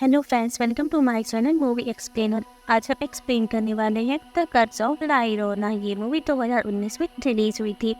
Hello friends, welcome to my channel movie explainer. आज हम explain करने वाले हैं the curse of la llorona। ये मूवी 2019 में रिलीज हुई थी।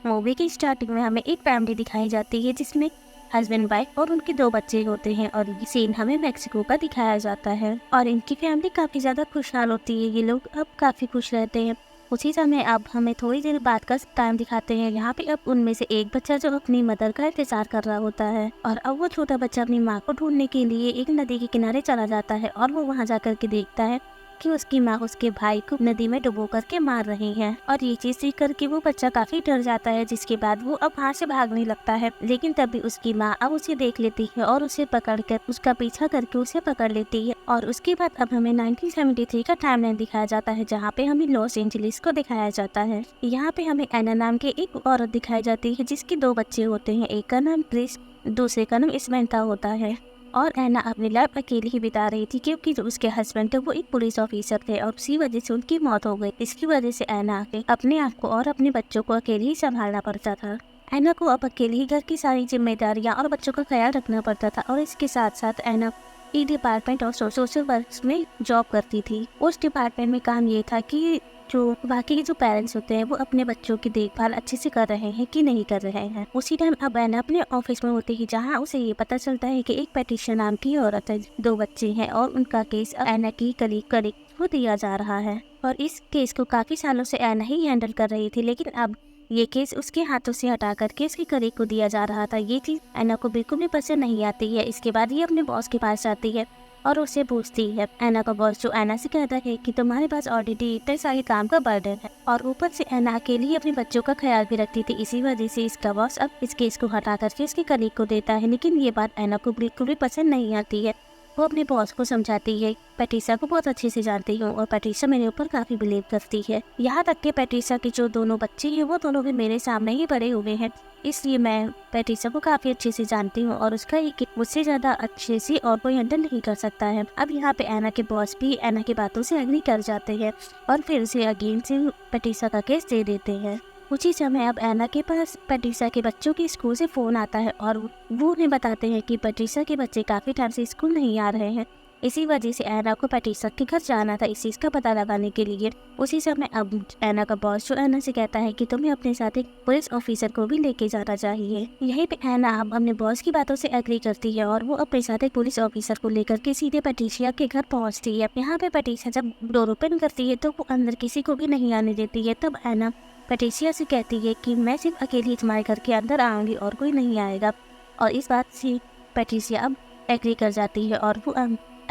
मूवी की स्टार्टिंग में हमें एक फैमिली दिखाई जाती है जिसमें हस्बैंड वाइफ और उनके 2 बच्चे होते हैं और ये सीन हमें मेक्सिको का दिखाया जाता है और इनकी फैमिली काफ़ी ज़्यादा खुशहाल होती है। ये लोग अब काफ़ी खुश रहते हैं। उसी समय अब हमें थोड़ी देर बाद का टाइम दिखाते हैं। यहाँ पे अब उनमें से एक बच्चा जो अपनी मदर का इंतजार कर रहा होता है और अब वो छोटा बच्चा अपनी माँ को ढूंढने के लिए एक नदी के किनारे चला जाता है और वो वहाँ जाकर के देखता है कि उसकी माँ उसके भाई को नदी में डुबो करके मार रही है और ये चीज देख करके वो बच्चा काफी डर जाता है, जिसके बाद वो अब वहाँ से भागने लगता है। लेकिन तभी उसकी माँ अब उसे देख लेती है और उसे पकड़कर उसका पीछा करके उसे पकड़ लेती है। और उसके बाद अब हमें 1973 का टाइमलाइन दिखाया जाता है जहाँ पे हमें लॉस एंजलिस को दिखाया जाता है। यहाँ पे हमें एना नाम के एक औरत दिखाई जाती है जिसके 2 बच्चे होते हैं। एक का नाम क्रिस, दूसरे का नाम इसमेंटा होता है। और एना अपनी लाइफ अकेली ही बिता रही थी क्योंकि जो उसके हस्बैंड थे वो एक पुलिस ऑफिसर थे और उसी वजह से उनकी मौत हो गई। इसकी वजह से एना के अपने आप को और अपने बच्चों को अकेले ही संभालना पड़ता था। एना को अब अकेले ही घर की सारी जिम्मेदारियां और बच्चों का ख्याल रखना पड़ता था और इसके साथ साथ एना ई डिपार्टमेंट और सोशल वर्क में जॉब करती थी। उस डिपार्टमेंट में काम ये था कि जो बाकी के जो पेरेंट्स होते हैं वो अपने बच्चों की देखभाल अच्छे से कर रहे हैं कि नहीं कर रहे हैं। उसी टाइम अब एना अपने ऑफिस में होती है जहां उसे ये पता चलता है कि एक पेटिशा नाम की औरत है, 2 बच्चे हैं और उनका केस एना की कलीग को दिया जा रहा है। और इस केस को काफी सालों से एना ही हैंडल कर रही थी, लेकिन अब ये केस उसके हाथों से हटा करके इसके कलीग को दिया जा रहा था। ये चीज एना को बिल्कुल भी पसंद नहीं आती है। इसके बाद ये अपने बॉस के पास जाती है और उससे पूछती है। एना का बॉस जो एना से कहता है कि तुम्हारे पास ऑलरेडी इतने सारे काम का बर्डन है और ऊपर से एना अकेले ही अपने बच्चों का ख्याल भी रखती थी। इसी वजह से इसका बॉस अब इस केस को हटा करके इसके कलीग को देता है। लेकिन ये बात एना को बिल्कुल भी पसंद नहीं आती है। वो अपने बॉस को समझाती है। पैटिसा को बहुत अच्छे से जानती हूँ और पैटिसा मेरे ऊपर काफी बिलीव करती है। यहाँ तक कि पैटिसा के जो दोनों बच्चे हैं वो दोनों भी मेरे सामने ही बड़े हुए हैं, इसलिए मैं पैटिसा को काफी अच्छे से जानती हूँ और उसका ये मुझसे ज्यादा अच्छे से और कोई हैंडल नहीं कर सकता है। अब यहाँ पे एना के बॉस भी एना की बातों से एग्री कर जाते हैं और फिर उसे अगेन से पैटिसा का केस दे देते हैं। उसी समय अब एना के पास पैटिसा के बच्चों के स्कूल से फोन आता है और वो उन्हें बताते हैं कि पैटिसा के बच्चे काफी टाइम से स्कूल नहीं आ रहे हैं। इसी वजह से एना को पैटिसा के घर जाना था इस चीज का पता लगाने के लिए। उसी समय अब एना का बॉस जो एना से कहता है कि तुम्हें अपने साथ एक पुलिस ऑफिसर को भी लेके जाना चाहिए। यहीं पे एना अब अपने बॉस की बातों से एग्री करती है और वो अपने साथ एक पुलिस ऑफिसर को लेकर के सीधे पैटिसिया के घर पहुंचती है। यहाँ पे पैटिसिया जब डोर ओपन करती है तो वो अंदर किसी को भी नहीं आने देती है। तब एना पैटिसिया से कहती है कि मैं सिर्फ अकेली तुम्हारे घर के अंदर आऊंगी और कोई नहीं आएगा। और इस बात से पैटिसिया अब एग्री कर जाती है और वो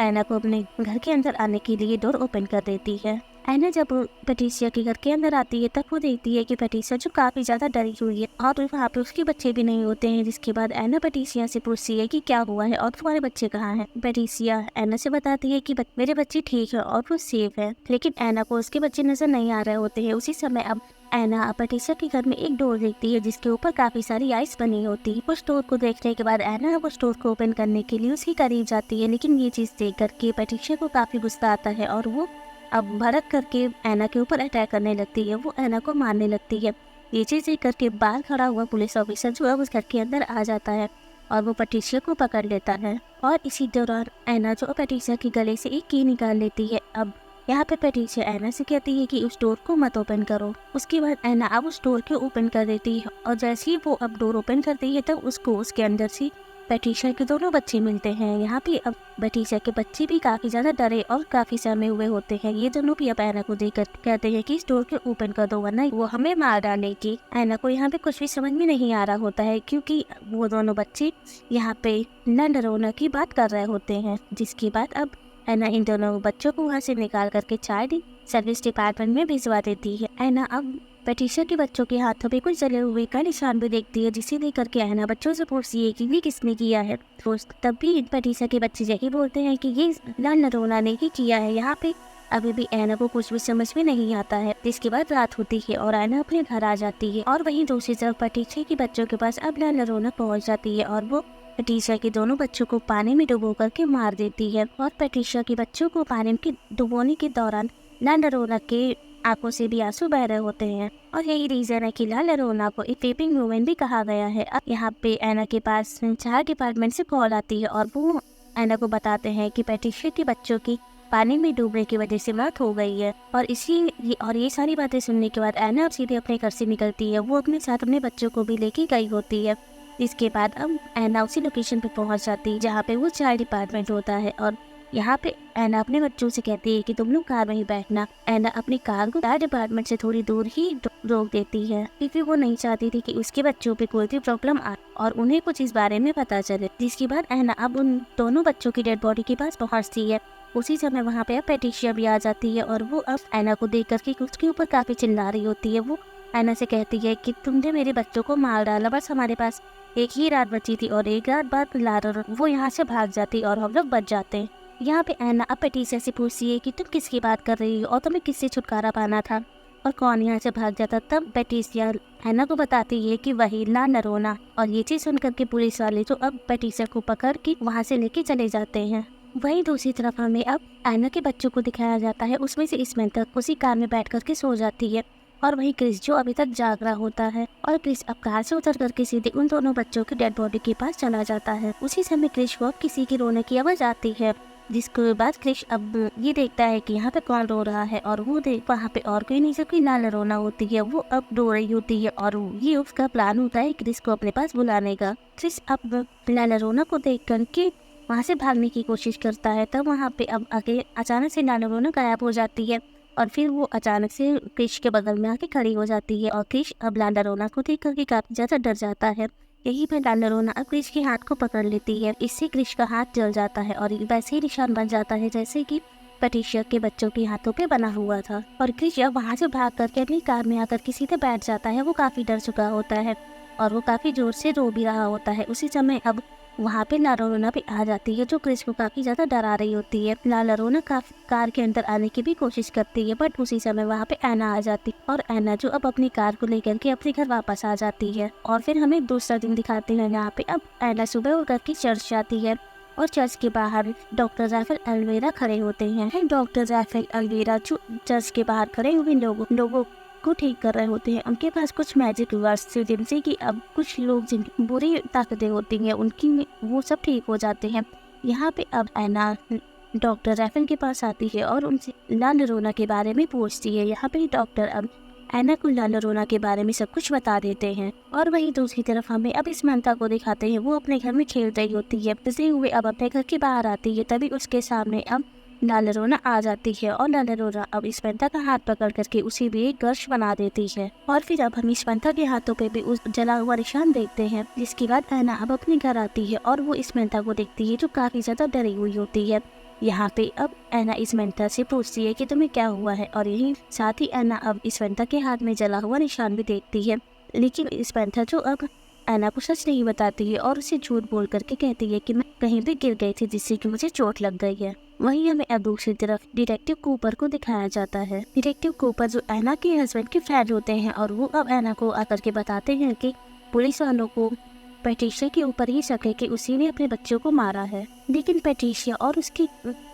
एना को अपने घर के अंदर आने के लिए डोर ओपन कर देती है। एना जब पैटिसिया के घर के अंदर आती है तब वो देखती है कि पैटिसिया जो काफी ज्यादा डरी हुई है और वहाँ पे उसके बच्चे भी नहीं होते हैं। जिसके बाद एना पैटिसिया से पूछती है कि क्या हुआ है और तुम्हारे बच्चे कहाँ हैं। पैटिसिया एना से बताती है कि मेरे बच्चे ठीक है और वो सेफ है, लेकिन एना को उसके बच्चे नजर नहीं आ रहे होते हैं। उसी समय अब एना पैटिसिया के घर में एक डोर देखती है जिसके ऊपर काफी सारी आइस बनी होती है। उस डोर को देखने के बाद एना उस डोर को ओपन करने के लिए उसके करीब जाती है, लेकिन ये चीज देख करके पैटिसिया को काफी गुस्सा आता है और वो अब भड़क करके एना के ऊपर अटैक करने लगती है। वो एना को मारने लगती है। ये चीज देख करके बाहर खड़ा हुआ पुलिस ऑफिसर जो है उस घर के अंदर आ जाता है और वो पैटिसिया को पकड़ लेता है। और इसी दौरान एना जो पैटिसिया के गले से एक की निकाल लेती है। अब यहाँ पे पैटिसिया एना से कहती है कि उस डोर को मत ओपन करो। उसके बाद एना अब उस डोर को ओपन कर देती है और जैसे ही वो अब डोर ओपन करती है तब उसको उसके अंदर से पैटिसिया के दोनों बच्चे मिलते हैं। यहाँ पे अब पैटिसिया के बच्चे भी काफी ज्यादा डरे और काफी सहमे हुए होते हैं। ये दोनों भी अब एना को देखकर कहते हैं कि इस डोर को ओपन कर दो वरना वो हमें मार डालेगी। एना को यहाँ पे कुछ भी समझ में नहीं आ रहा होता है क्योंकि वो दोनों बच्चे यहाँ पे ला llorona की बात कर रहे होते हैं। जिसके बाद अब एना इन दोनों बच्चों को वहाँ से निकाल करके चाइल्ड सर्विस डिपार्टमेंट में भिजवा देती है। एना अब पैटिसिया के बच्चों के हाथों पे कुछ जले हुए का निशान भी देखती है, जिसे देख करके एना बच्चों से पूछती है कि ये किसने किया है। तब भी पैटिसिया के बच्चे यही बोलते हैं कि ये ला llorona ने ही किया है। यहाँ पे अभी भी एना को कुछ भी समझ में नहीं आता है। जिसके बाद रात होती है और एना अपने घर आ जाती है और वहीं दूसरी तरफ पैटिसिया के बच्चों के पास अब ला llorona पहुँच जाती है और वो पैटिसिया के दोनों बच्चों को पानी में डुबो करके मार देती है। और पैटिसिया के बच्चों को पानी में डुबोने के दौरान ला llorona के आंखों से भी आंसू बह रहे होते हैं और यही रीजन है कि ला llorona को एक वीपिंग वुमन भी कहा गया है। अब यहाँ पे एना के पास 4 डिपार्टमेंट से कॉल आती है और वो ऐना को बताते हैं कि पैट्रिशिया के बच्चों की पानी में डूबने की वजह से मौत हो गई है। और ये सारी बातें सुनने के बाद ऐना अब सीधे अपने घर से निकलती है। वो अपने साथ अपने बच्चों को भी लेके गई होती है। इसके बाद अब ऐना उसी लोकेशन पे पहुंच जाती है जहाँ पे वो चाइल्ड डिपार्टमेंट होता है। और यहाँ पे ऐना अपने बच्चों से कहती है कि तुम लोग कार में ही बैठना। ऐना अपनी कार को चाइल्ड डिपार्टमेंट से थोड़ी दूर ही रोक देती है, क्योंकि वो नहीं चाहती थी कि उसके बच्चों पे कोई भी प्रॉब्लम आए और उन्हें कुछ इस बारे में पता चले। जिसके बाद ऐना अब उन दोनों बच्चों की डेड बॉडी के पास पहुँचती है। उसी समय वहाँ पे अब पैट्रिशिया भी आ जाती है और वो अब ऐना को देख करके उसके ऊपर काफी चिल्ला रही होती है। वो ऐना से कहती है कि तुमने मेरे बच्चों को मार डाला, बस हमारे पास एक ही रात बची थी और एक रात बाद लारा वो यहाँ से भाग जाती और हम लोग बच जाते। यहाँ पे ऐना अब पैट्रिशिया से पूछती है कि तुम किसकी बात कर रही हो और तुम्हें किससे छुटकारा पाना था और कौन यहाँ से भाग जाता। तब पैट्रिशिया ऐना को बताती है कि वही ला नरोना। और ये चीज सुनकर के पुलिस वाले तो अब पैट्रिशिया को पकड़ के वहाँ से लेके चले जाते हैं। वहीं दूसरी तरफ हमें अब ऐना के बच्चों को दिखाया जाता है। उसमें से स्मैंथा उसी कार में बैठ करके सो जाती है और वहीं क्रिस जो अभी तक जाग रहा होता है। और क्रिस अब कार से उतर करके सीधे उन दोनों बच्चों की डेड बॉडी के पास चला जाता है। उसी समय क्रिस को अब किसी की रोने की आवाज आती है, जिसके बाद क्रिस अब ये देखता है कि यहाँ पे कौन रो रहा है। और वो देख वहाँ पे और कोई नहीं सिर्फ लाला रोना होती है। वो अब रो रही होती है और ये उसका प्लान होता है क्रिस को अपने पास बुलाने का। क्रिस अब लाला रोना को देख करके वहाँ से भागने की कोशिश करता है। तब वहाँ पे अब आगे अचानक से लाला रोना गायब हो जाती है और फिर वो अचानक से क्रिश के बगल में आके खड़ी हो जाती है। और क्रिश अब लाला रोना को देख करके काफी ज्यादा डर जाता है। यही पे लाला रोना अब क्रिश के हाथ को पकड़ लेती है। इससे क्रिश का हाथ जल जाता है और वैसे ही निशान बन जाता है जैसे कि पैट्रिशिया के बच्चों के हाथों पे बना हुआ था। और क्रिश अब वहाँ से भाग करके अपनी कार में आकर किसी से बैठ जाता है। वो काफी डर चुका होता है और वो काफी जोर से रो भी रहा होता है। उसी समय अब वहाँ पे लाला रोना भी आ जाती है, जो क्रिस को काफी ज्यादा डरा रही होती है। लाला रोना कार के अंदर आने की भी कोशिश करती है, बट उसी समय वहाँ पे ऐना आ जाती और ऐना जो अब अपनी कार को लेकर के अपने घर वापस आ जाती है। और फिर हमें दूसरा दिन दिखाते हैं। यहाँ पे अब ऐना सुबह उठ करके चर्च जाती है और चर्च के बाहर डॉक्टर राफेल अल्वेरा खड़े होते हैं। डॉक्टर राफेल अल्वेरा जो चर्च के बाहर खड़े हुए लोगों को ठीक कर रहे होते हैं। उनके पास कुछ मैजिक वर्ड्स थे, जिनसे कि अब कुछ लोग जिनकी बुरी ताकतें होती हैं उनकी वो सब ठीक हो जाते हैं। यहाँ पे अब ऐना डॉक्टर राफेल के पास आती है और उनसे लाला रोना के बारे में पूछती है। यहाँ पे डॉक्टर अब ऐना को लाला रोना के बारे में सब कुछ बता देते हैं। और वहीं दूसरी तरफ हमें अब स्मैंथा को दिखाते हैं। वो अपने घर में खेल रही होती है, पिसते हुए अब अपने घर के बाहर आती है। तभी उसके सामने अब लाला रोना आ जाती है और लाला रोना अब स्मैंथा का हाथ पकड़ करके उसे भी एक गर्श बना देती है। और फिर अब हम स्मैंथा के हाथों पे भी उस जला हुआ निशान देखते हैं। जिसके बाद ऐना अब अपने घर आती है और वो स्मैंथा को देखती है, जो काफी ज्यादा डरी हुई होती है। यहाँ पे अब ऐना स्मैंथा से पूछती है कि तुम्हें क्या हुआ है, और यही साथ ही ऐना अब स्मैंथा के हाथ में जला हुआ निशान भी देखती है। लेकिन स्मैंथा जो अब ऐना को सच नहीं बताती है और उसे झूठ बोल करके कहती है कि मैं कहीं भी गिर गई थी जिससे कि मुझे चोट लग गई है। वहीं हमें अब दूसरी तरफ डिटेक्टिव कूपर को दिखाया जाता है। डिटेक्टिव कूपर जो ऐना के हस्बैंड के फ्रेंड होते हैं और वो अब ऐना को आकर के बताते हैं कि पुलिस वालों को पैट्रिशिया के ऊपर ही शक है कि उसी ने अपने बच्चों को मारा है। लेकिन पैट्रिशिया और उसकी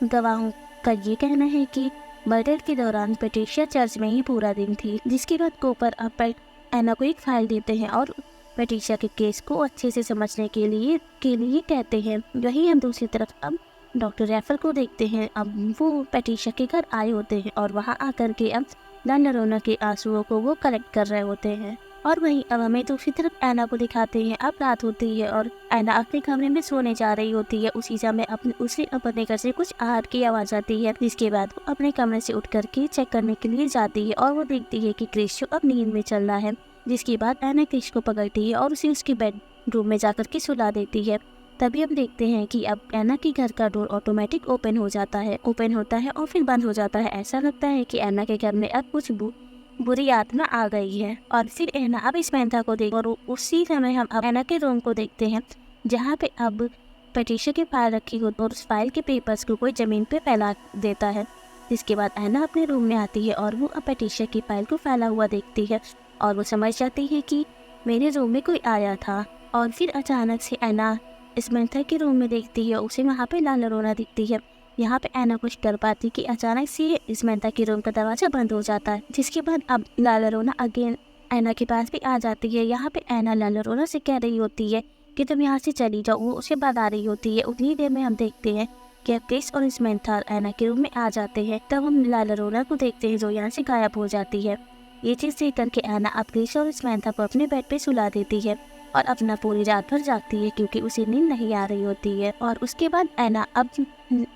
गवाहों का ये कहना है कि मर्डर के दौरान पैट्रिशिया चर्च में ही पूरा दिन थी। जिसके बाद कूपर अब ऐना को एक फाइल देते हैं और पैट्रिशिया के केस को अच्छे से समझने के लिए कहते हैं। वहीं हम दूसरी तरफ अब डॉक्टर राफेल को देखते हैं। अब वो पैट्रिशिया के घर आए होते हैं और वहां आकर के अब लाला रोना के आंसुओं को वो कलेक्ट कर रहे होते हैं। और वहीं अब हमें दूसरी तरफ ऐना को दिखाते हैं। अब रात होती है और ऐना अपने कमरे में सोने जा रही होती है। उसी समय उसे अपने घर से कुछ आहट की आवाज आती है। जिसके बाद वो अपने कमरे से उठ करके चेक करने के लिए जाती है और वो देखती है कि क्रिस अब नींद में चल रहा है। जिसके बाद ऐना क्रिस को पकड़ती है और उसे उसके बेडरूम में जाकर के सुला देती है। तभी हम देखते हैं कि अब ऐना के घर का डोर ऑटोमेटिक ओपन होता है और फिर बंद हो जाता है। ऐसा लगता है कि ऐना के घर में अब कुछ बुरी आत्मा आ गई है। और फिर ऐना अब स्मैंथा को देख और उसी समय हम अब ऐना के रूम को देखते हैं, जहाँ पे अब पैट्रिशिया की फाइल रखी हो और उस फाइल के पेपर्स को कोई जमीन पे फैला देता है। जिसके बाद ऐना अपने रूम में आती है और वो अब पैट्रिशिया की फाइल को फैला हुआ देखती है और वो समझ जाती है कि मेरे रूम में कोई आया था। और फिर अचानक से ऐना स्मैंथा के रूम में देखती है, उसे वहाँ पे लाला रोना दिखती है। यहाँ पे ऐना कुछ कर पाती कि अचानक से स्मैंथा के रूम का दरवाजा बंद हो जाता है। जिसके बाद अब लाला रोना अगेन ऐना के पास भी आ जाती है। यहाँ पे ऐना लाला रोना से कह रही होती है कि तुम यहाँ से चली जाओ, वो उसे बता रही होती है। उतनी देर में हम देखते हैं कि क्रिस और समंथा एना के रूम में आ जाते हैं। तब हम ला लोरेना को देखते हैं जो यहाँ से गायब हो जाती है। ये चीज देख करके एना अब क्रिस और समंथा को अपने बेड पे सुला देती है और अपना पूरी रात भर जागती है क्योंकि उसे नींद नहीं आ रही होती है। और उसके बाद एना अब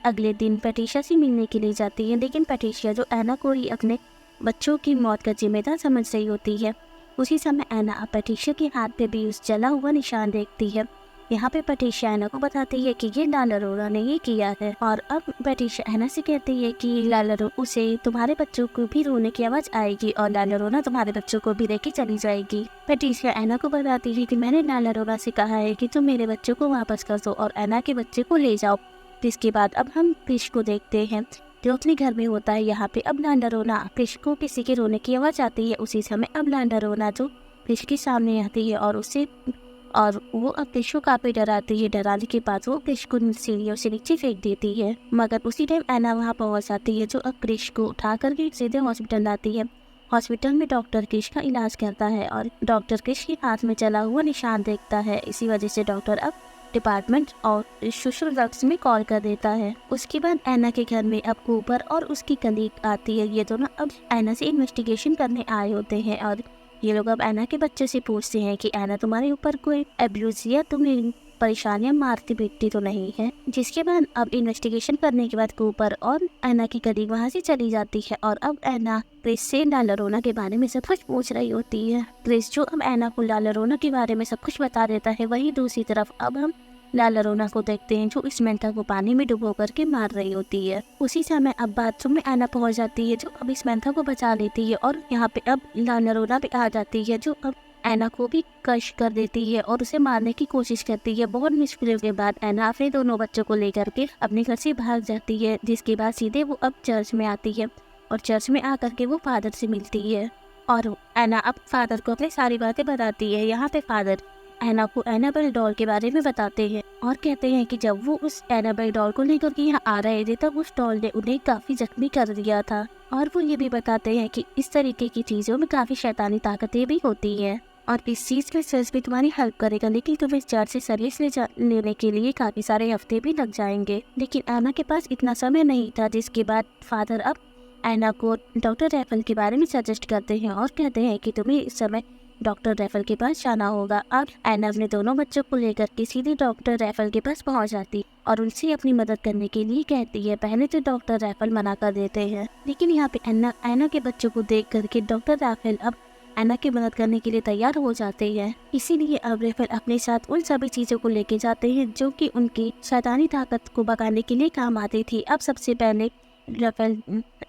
अगले दिन पैट्रिशिया से मिलने के लिए जाती है, लेकिन पैट्रिशिया जो एना को ही अपने बच्चों की मौत का जिम्मेदार समझ रही होती है। उसी समय एना अब पैट्रिशिया के हाथ पे भी उस जला हुआ निशान देखती है। यहाँ पे पैट्रिशिया एना को बताती है कि ये ला लोरेना ने ये किया है। और अब पैट्रिशिया एना से कहती है कि ला लोरेना उसे तुम्हारे बच्चों को भी रोने की आवाज आएगी और ला लोरेना तुम्हारे बच्चों को भी लेके चली जाएगी। पैट्रिशिया एना को बताती है कि मैंने ला लोरेना से कहा है कि तुम मेरे बच्चों को वापस कर दो और एना के बच्चे को ले जाओ। जिसके बाद अब हम क्रिस को देखते हैं जो अपने घर में होता है। यहाँ पे अब ला लोरेना क्रिस को किसी के रोने की आवाज आती है। उसी समय अब ला लोरेना जो क्रिस के सामने आती है और वो अब क्रिस को काफी डराती है। डराने के बाद वो क्रिस को सीढ़ियों से नीचे फेंक देती है, मगर उसी टाइम एना वहाँ पहुँच जाती है जो अब क्रिस को उठा करके सीधे हॉस्पिटल लाती है। हॉस्पिटल में डॉक्टर क्रिस का इलाज करता है और डॉक्टर क्रिस के हाथ में चला हुआ निशान देखता है। इसी वजह से डॉक्टर अब डिपार्टमेंट और सोशल वर्क्स में कॉल कर देता है। उसके बाद एना के घर में अब कूपर और उसकी कलीग आती है। ये दोनों अब एना से इन्वेस्टिगेशन करने आए होते हैं और ये लोग अब एना के बच्चे से पूछते हैं कि एना तुम्हारे ऊपर कोई एब्यूज या तुम्हें परेशानियां मारती पीटती तो नहीं है। जिसके बाद अब इन्वेस्टिगेशन करने के बाद कूपर और एना की कलीग वहाँ से चली जाती है और अब एना क्रिस से ला लोरेना के बारे में सब कुछ पूछ रही होती है। क्रिस जो अब एना को ला लोरेना के बारे में सब कुछ बता देता है। वहीं दूसरी तरफ अब हम ला लोरेना को देखते हैं जो समंथा को पानी में डुबो करके मार रही होती है। उसी समय अब बाथरूम में एना पहुंच जाती है जो अब समंथा को बचा लेती है और यहाँ पे अब ला लोरेना भी आ जाती है जो अब एना को भी क्रश कर देती है और उसे मारने की कोशिश करती है। बहुत मुश्किलों के बाद एना अपने दोनों बच्चों को लेकर के अपने घर से भाग जाती है। जिसके बाद सीधे वो अब चर्च में आती है और चर्च में आकर के वो फादर से मिलती है और एना अब फादर को अपनी सारी बातें बताती है। यहाँ पे फादर एना को एनाबेल डॉल के बारे में बताते हैं और कहते हैं कि जब वो उस एनाबेल डॉल को लेकर के यहाँ आ रहे थे तब उस डॉल ने उन्हें काफी जख्मी कर दिया था। और वो ये भी बताते हैं कि इस तरीके की चीजों में काफी शैतानी ताकतें भी होती हैं और इस चीज में सर्च भी तुम्हारी हेल्प करेगा, लेकिन तुम्हें चर्च से सर्विस लेने के लिए काफी सारे हफ्ते भी लग जाएंगे। लेकिन एना के पास इतना समय नहीं था। जिसके बाद फादर अब एना को डॉक्टर रैफल के बारे में सजेस्ट करते हैं और कहते हैं कि तुम्हें इस समय डॉक्टर रैफल के पास जाना होगा। अब एना अपने दोनों बच्चों को लेकर के सीधे डॉक्टर रैफल के पास पहुंच जाती और उनसे अपनी मदद करने के लिए कहती है। पहले तो डॉक्टर रैफल मना कर देते हैं, लेकिन यहाँ पे एना के बच्चों को देख करके डॉक्टर रैफल अब एना की मदद करने के लिए तैयार हो जाते हैं। इसीलिए अब रैफल अपने साथ उन सभी चीजों को लेके जाते हैं जो कि उनकी शैतानी ताकत को भगाने के लिए काम आती थी। अब सबसे पहले रैफल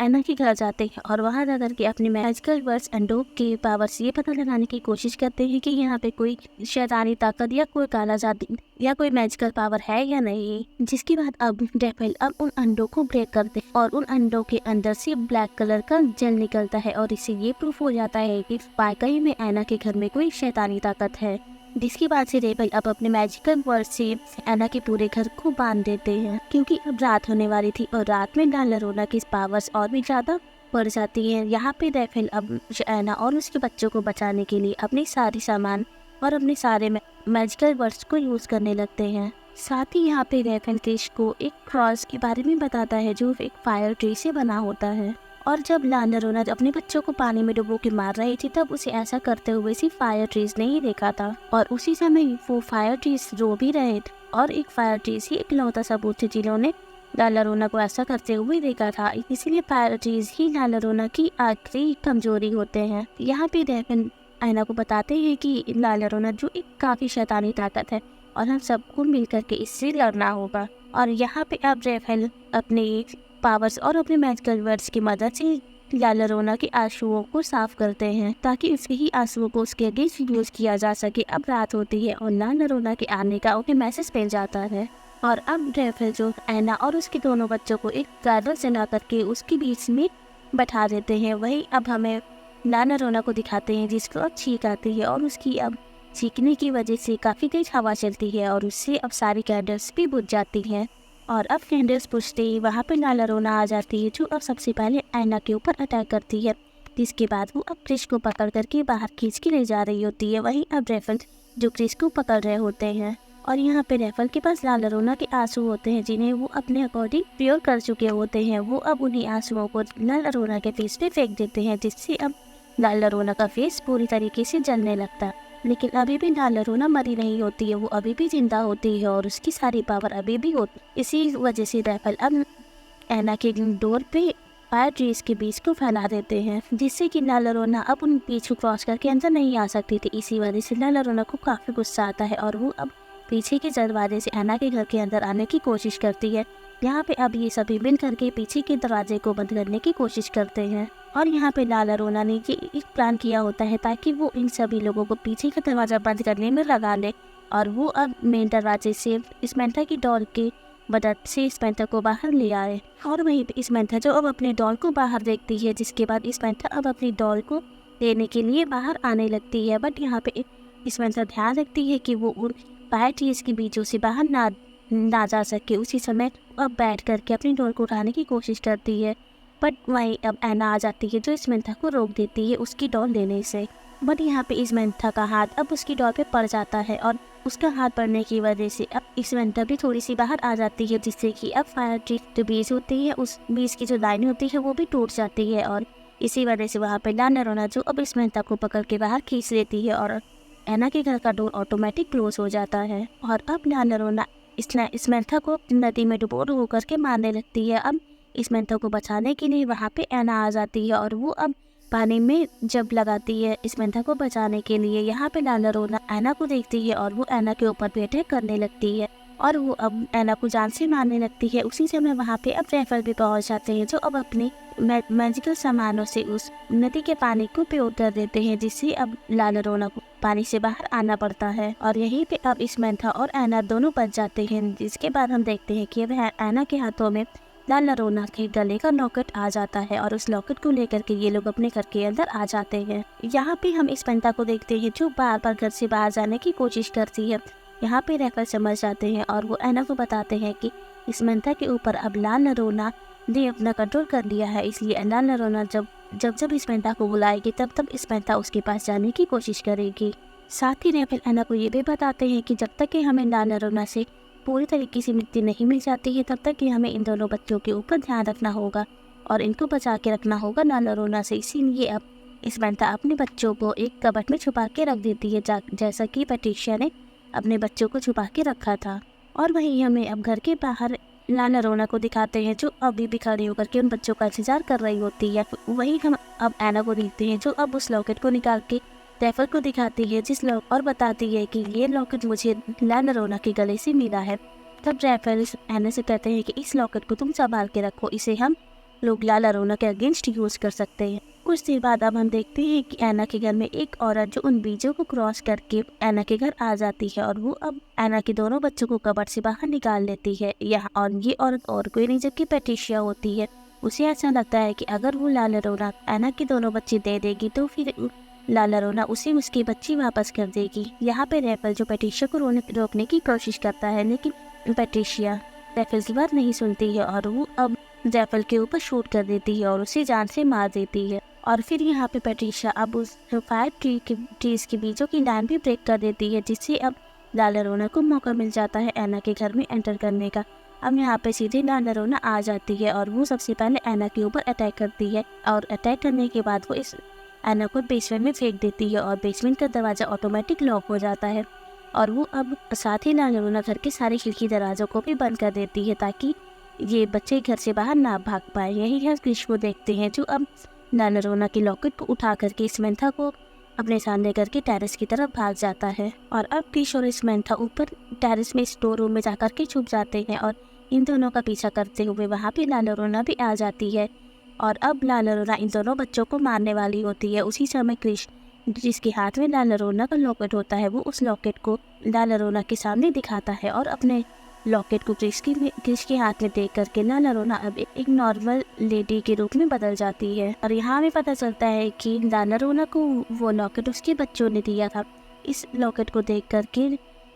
एना के घर जाते हैं और वहां जाकर के अपने मैजिकल वर्ड्स एंडोप के पावर से ये पता लगाने की कोशिश करते हैं कि यहाँ पे कोई शैतानी ताकत या कोई काला जादू या कोई मैजिकल पावर है या नहीं। जिसके बाद अब रैफल अब उन अंडों को ब्रेक करते हैं और उन अंडों के अंदर से ब्लैक कलर का जेल निकलता है और इससे ये प्रूफ हो जाता है कि वाकई में एना के घर में कोई शैतानी ताकत है। जिसके बाद से रैफल अब अपने मैजिकल वर्ड से एना के पूरे घर को बांध देते हैं क्योंकि अब रात होने वाली थी और रात में ला लोरेना की पावर्स और भी ज्यादा बढ़ जाती है। यहाँ पे रैफल अब एना और उसके बच्चों को बचाने के लिए अपने सारे सामान और अपने सारे मैजिकल वर्ड्स को यूज करने लगते हैं। साथ ही यहाँ पे रैफल क्रिस को एक क्रॉस के बारे में बताता है जो एक फायर ट्री से बना होता है। और जब ला लोरेना अपने बच्चों को पानी में डुबो के मार रही थी तब उसे ऐसा करते हुए सिर्फ फायर ट्रीज ने ही देखा था और उसी समय वो फायर ट्रीज रो भी रहे थे और एक फायर ट्रीज ही इकलौता सबूत थे जिन्होंने ला लोरेना को ऐसा करते हुए देखा था। इसीलिए फायर ट्रीज ही ला लोरेना की आखिरी कमजोरी होते हैं। यहाँ पे रैफल एना को बताते हैं कि ला लोरेना जो एक काफी शैतानी ताकत है और हम सबको मिलकर के इससे लड़ना होगा। और यहाँ पे अब रैफल अपने पावर्स और अपने मैजिकल वर्ड्स की मदद से ला लोरेना के आंसुओं को साफ करते हैं ताकि उसके ही आंसुओं को उसके अगेंस्ट यूज किया जा सके। अब रात होती है और ला लोरेना के आने का उन्हें मैसेज मिल जाता है और अब रैफल जो एना और उसके दोनों बच्चों को एक गार्डन से ला करके उसके बीच में बैठा देते हैं। वही अब हमें ला लोरेना को दिखाते हैं जिसको अब छींक आती है और उसकी अब छींकने की वजह से काफी तेज हवा चलती है और उससे अब सारी कैंडल्स भी बुझ जाती हैं और अब कैंडल्स बुझते ही वहाँ पे ला लोरेना आ जाती है जो अब सबसे पहले एना के ऊपर अटैक करती है। जिसके बाद वो अब क्रिस को पकड़ करके बाहर खींच के ले जा रही होती है। वहीं अब रैफल जो क्रिस को पकड़ रहे होते हैं। और यहाँ पे रेफल के पास लाल लरोना के आंसू होते हैं जिन्हें वो अपने अकॉर्डिंग प्योर कर चुके होते हैं। वो अब उन्हीं आंसुओं को लाल लरोना के फेस पे फेंक देते हैं, जिससे अब लाल लरोना का फेस पूरी तरीके से जलने लगता है। लेकिन अभी भी लाल लरोना मरी नहीं होती है, वो अभी भी जिंदा होती है और उसकी सारी पावर अभी भी होती है। इसी वजह से रेफल अब एना के डोर पे फायर ट्रीज के बीच को फैला देते हैं, जिससे कि लाल लरोना अब उन बीच को क्रॉस करके अंदर नहीं आ सकती थी। इसी वजह से लाल लरोना को काफी गुस्सा आता है और वो अब पीछे के दरवाजे से एना के घर के अंदर आने की कोशिश करती है। यहाँ पे अब ये सभी मिल करके पीछे के दरवाजे को बंद करने की कोशिश करते हैं। और यहाँ पे लाल लरोना ने ये एक प्लान किया होता है ताकि वो इन सभी लोगों को पीछे का दरवाजा बंद करने में लगा ले और वो अब मेन दरवाजे से स्मैंथा की डॉल की मदद से स्मैंथा को बाहर ले आए। और वहीं पे स्मैंथा जो अब अपने डॉल को बाहर देखती है, जिसके बाद स्मैंथा अब अपनी डॉल को लेने के लिए बाहर आने लगती है। बट यहाँ पे स्मैंथा ध्यान रखती है कि वो उन फायर ट्रीज के बीचों से बाहर ना जा सके। उसी समय अब बैठ करके अपनी डॉल को उठाने की कोशिश करती है, बट वहीं अब एना आ जाती है जो स्मैंथा को रोक देती है उसकी डॉल लेने से। बट यहाँ पे स्मैंथा का हाथ अब उसकी डॉल पे पड़ जाता है और उसका हाथ पड़ने की वजह से अब स्मैंथा भी थोड़ी सी बाहर आ जाती है, जिससे कि अब फायर ट्री जो बीज होती है उस बीज की जो लाइन होती है वो भी टूट जाती है। और इसी वजह से वहाँ पे लाल लरोना जो अब स्मैंथा को पकड़ के बाहर खींच लेती है और एना के घर का डोर ऑटोमेटिक क्लोज हो जाता है। और अब लाल लरोना स्मैंथा को नदी में डुबो करके मारने लगती है। अब स्मैंथा को बचाने के लिए वहाँ पे एना आ जाती है और वो अब पानी में जब लगाती है स्मैंथा को बचाने के लिए। यहाँ पे लाल लरोना एना को देखती है और वो एना के ऊपर भी अटैक करने लगती है और वो अब एना को जान से मारने लगती है। उसी समय वहाँ पे अब रेफल भी पहुँच जाते हैं जो अब अपने मैजिकल सामानों से उस नदी के पानी को प्योर कर देते हैं, जिससे अब लाल लरोना को पानी से बाहर आना पड़ता है। और यहीं पे अब स्मैंथा और एना दोनों बच जाते हैं, जिसके बाद हम देखते हैं कि अब एना के हाथों में लाल लरोना के गले का लॉकेट आ जाता है और उस लॉकेट को लेकर के ये लोग अपने घर के अंदर आ जाते हैं। यहाँ पे हम स्मैंथा को देखते हैं जो बार बार घर से बाहर जाने की कोशिश करती है। यहाँ पे रेफल समझ जाते हैं और वो एना को बताते हैं कि स्मैंथा के ऊपर अब लाल लरोना ने अपना कंट्रोल कर लिया है, इसलिए लाल लरोना जब स्मैंथा को बुलाएगी तब स्मैंथा उसके पास जाने की कोशिश करेगी। साथ ही रेफल एना को ये भी बताते हैं कि जब तक कि हमें लाल लरोना से पूरी तरीके से मुक्ति नहीं मिल जाती है तब तक कि हमें इन दोनों बच्चों के ऊपर ध्यान रखना होगा और इनको बचा के रखना होगा लाल लरोना से। इसीलिए अब स्मैंथा अपने बच्चों को एक कबर्ड में छुपा के रख देती है, जैसा कि पैट्रिशिया ने अपने बच्चों को छुपा के रखा था। और वहीं हमें अब घर के बाहर लाल लरोना को दिखाते हैं जो अभी भी खड़ी होकर के उन बच्चों का इंतजार कर रही होती है। वहीं हम अब एना को देखते हैं जो अब उस लॉकेट को निकाल के रेफल को दिखाती है और बताती है कि ये लॉकेट मुझे लाल लरोना के गले से मिला है। तब रेफल एना से कहते हैं कि इस लॉकेट को तुम संभाल के रखो, इसे हम लोग लाल लरोना के अगेंस्ट यूज कर सकते हैं। कुछ देर बाद अब हम देखते हैं कि एना के घर में एक औरत जो उन बीजों को क्रॉस करके एना के घर आ जाती है और वो अब एना के दोनों बच्चों को कबर्ड से बाहर निकाल लेती है। यहाँ और ये औरत और कोई नहीं जबकि पैट्रिशिया होती है। उसे ऐसा लगता है कि अगर वो लाल लरोना एना के दोनों बच्चे दे देगी तो फिर लाल लरोना उसे उसकी बच्ची वापस कर देगी। यहाँ पे रेफल जो पैट्रिशिया को रोकने की कोशिश करता है, लेकिन पैट्रिशिया रेफल की बात नहीं सुनती है और वो अब रेफल के ऊपर शूट कर देती है और उसे जान से मार देती है। और फिर यहाँ पे पैट्रिशिया अब उस फायर ट्रीज के बीजों की लाइन भी ब्रेक कर देती है, जिससे अब लाल लरोना को मौका मिल जाता है एना के घर में एंटर करने का। अब यहाँ पे सीधे लाल लरोना आ जाती है और वो सबसे पहले एना के ऊपर अटैक करती है और अटैक करने के बाद वो इस एना को बेसमेंट में फेंक देती है और बेसमेंट का दरवाज़ा ऑटोमेटिक लॉक हो जाता है। और वो अब साथ ही लाल लरोना घर के सारे खिड़की दरवाज़ों को भी बंद कर देती है ताकि ये बच्चे घर से बाहर ना भाग पाए। यही हम क्रिश को देखते हैं जो अब लाल लरोना की लॉकेट को उठा करके स्मैंथा को अपने सामने करके टेरेस की तरफ भाग जाता है। और अब क्रिश और स्मैंथा ऊपर टेरेस में स्टोर रूम में जाकर के छुप जाते हैं और इन दोनों का पीछा करते हुए वहाँ पे लाल लरोना भी आ जाती है। और अब लाल लरोना इन दोनों बच्चों को मारने वाली होती है। उसी समय क्रिश जिसके हाथ में लाल लरोना का लॉकेट होता है वो उस लॉकेट को लाल लरोना के सामने दिखाता है और अपने लॉकेट को क्रिश के हाथ में देख करके लाल लरोना अब एक नॉर्मल लेडी के रूप में बदल जाती है। और यहाँ हमें पता चलता है कि लाल लरोना को वो लॉकेट उसके बच्चों ने दिया था। इस लॉकेट को देख करके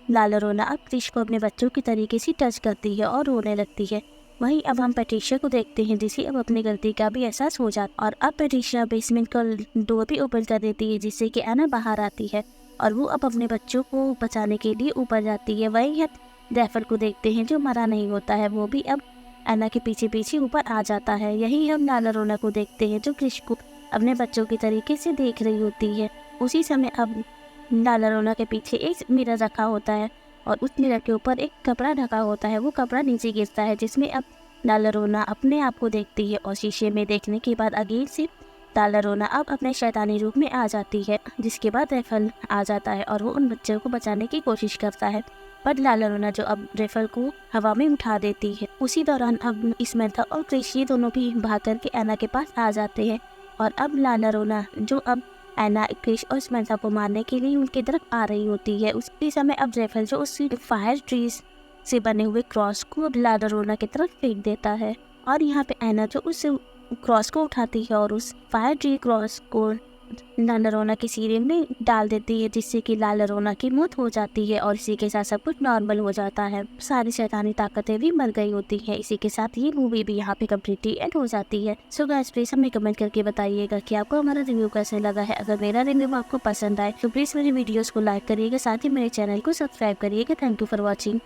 लाल लरोना अब क्रिश को अपने बच्चों की तरीके से टच करती है और रोने लगती है। वहीं अब हम पैट्रिशिया को देखते हैं जिसे अब अपनी गलती का भी एहसास हो जाता और अब पैट्रिशिया बेसमेंट का डोर भी ओपन कर देती है जिससे कि एना बाहर आती है। और वो अब अपने बच्चों को बचाने के लिए ऊपर जाती है। वहीं हम रेफल को देखते हैं जो मरा नहीं होता है, वो भी अब एना के पीछे पीछे ऊपर आ जाता है। यही हम लाला रोना को देखते हैं जो क्रिश को अपने बच्चों की तरीके से देख रही होती है। उसी समय अब लाला रोना के पीछे एक मिरर रखा होता है और उस मिरर के ऊपर एक कपड़ा ढका होता है। वो कपड़ा नीचे गिरता है जिसमें अब लाला रोना अपने आप को देखती है और शीशे में देखने के बाद अगेन से लाला रोना अब अपने शैतानी रूप में आ जाती है। जिसके बाद रेफल आ जाता है और वो उन बच्चों को बचाने की कोशिश करता है, पर लाला रोना जो अब रेफल को हवा में उठा देती है। उसी दौरान अब इसमेंथा और क्रिश ये दोनों भी भाग करके एना के पास आ जाते हैं और अब लाला रोना जो अब एना, क्रिश और इसमेंथा को मारने के लिए उनकी तरफ आ रही होती है। उसी समय अब रेफल जो उस फायर ट्रीज से बने हुए क्रॉस को अब लाला रोना की तरफ फेंक देता है और यहाँ पे एना जो उस क्रॉस को उठाती है और उस फायर ट्री क्रॉस को लाला रोना की सिरे में डाल देती है, जिससे कि लाला रोना की मौत हो जाती है और इसी के साथ सब कुछ नॉर्मल हो जाता है। सारी शैतानी ताकतें भी मर गई होती हैं। इसी के साथ ये मूवी भी यहाँ पे कम्प्लीटली एंड हो जाती है। सो गाइस प्लीज हमें कमेंट करके बताइएगा कि आपको हमारा रिव्यू कैसे लगा है। अगर मेरा रिव्यू आपको पसंद आए तो प्लीज मेरे वीडियोस को लाइक करिएगा, साथ ही मेरे चैनल को सब्सक्राइब करिएगा। Thank you for watching.